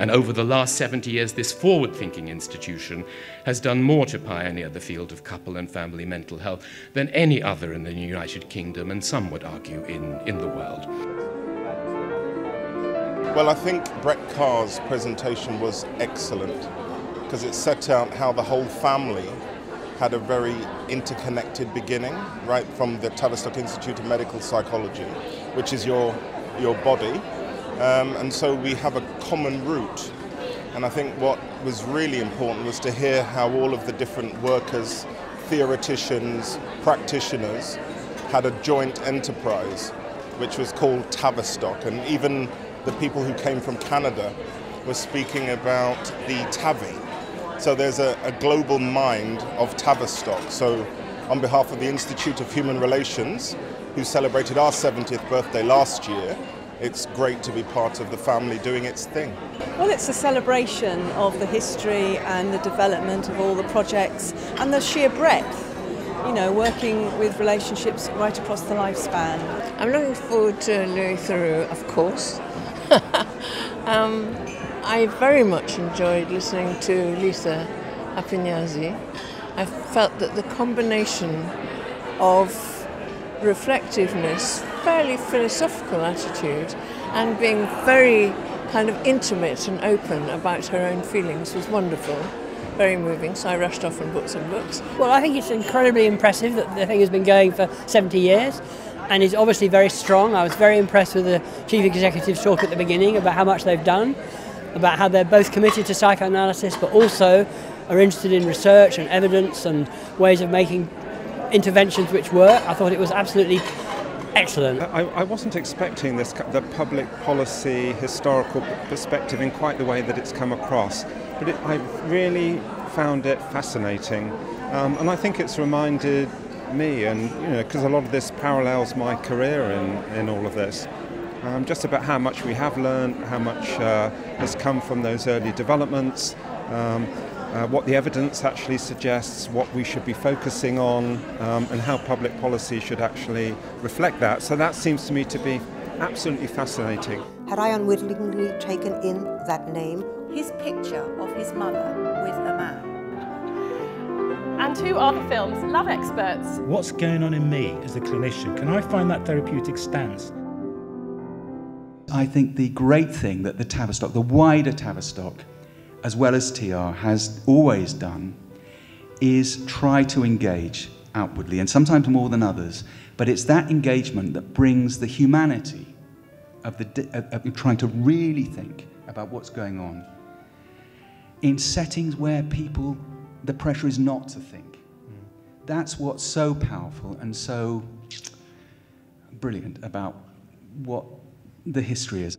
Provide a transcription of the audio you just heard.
And over the last 70 years, this forward-thinking institution has done more to pioneer the field of couple and family mental health than any other in the United Kingdom, and some would argue in the world. Well, I think Brett Carr's presentation was excellent because it set out how the whole family had a very interconnected beginning, right from the Tavistock Institute of Medical Psychology, which is your body. And so we have a common root. And I think what was really important was to hear how all of the different workers, theoreticians, practitioners had a joint enterprise, which was called Tavistock. And even the people who came from Canada were speaking about the Tavi. So there's a global mind of Tavistock. So on behalf of the Institute of Human Relations, who celebrated our 70th birthday last year, it's great to be part of the family doing its thing. Well, it's a celebration of the history and the development of all the projects and the sheer breadth, you know, working with relationships right across the lifespan. I'm looking forward to Louis Theroux, of course. I very much enjoyed listening to Lisa Appignazzi. I felt that the combination of reflectiveness, fairly philosophical attitude, and being very kind of intimate and open about her own feelings was wonderful. Very moving, so I rushed off and bought some books. Well, I think it's incredibly impressive that the thing has been going for 70 years. And is obviously very strong. I was very impressed with the chief executive's talk at the beginning about how much they've done, about how they're both committed to psychoanalysis but also are interested in research and evidence and ways of making interventions which work. I thought it was absolutely excellent. I wasn't expecting the public policy historical perspective in quite the way that it's come across, but I really found it fascinating, and I think it's reminded me, and because a lot of this parallels my career in all of this, just about how much we have learned, how much has come from those early developments, what the evidence actually suggests, what we should be focusing on, and how public policy should actually reflect that. So that seems to me to be absolutely fascinating. Had I unwittingly taken in that name? His picture of his mother with a man. And who are the film's love experts? What's going on in me as a clinician? Can I find that therapeutic stance? I think the great thing that the Tavistock, the wider Tavistock, as well as TR, has always done is try to engage outwardly, and sometimes more than others, but it's that engagement that brings the humanity of trying to really think about what's going on in settings where the pressure is not to think. That's what's so powerful and so brilliant about what the history is.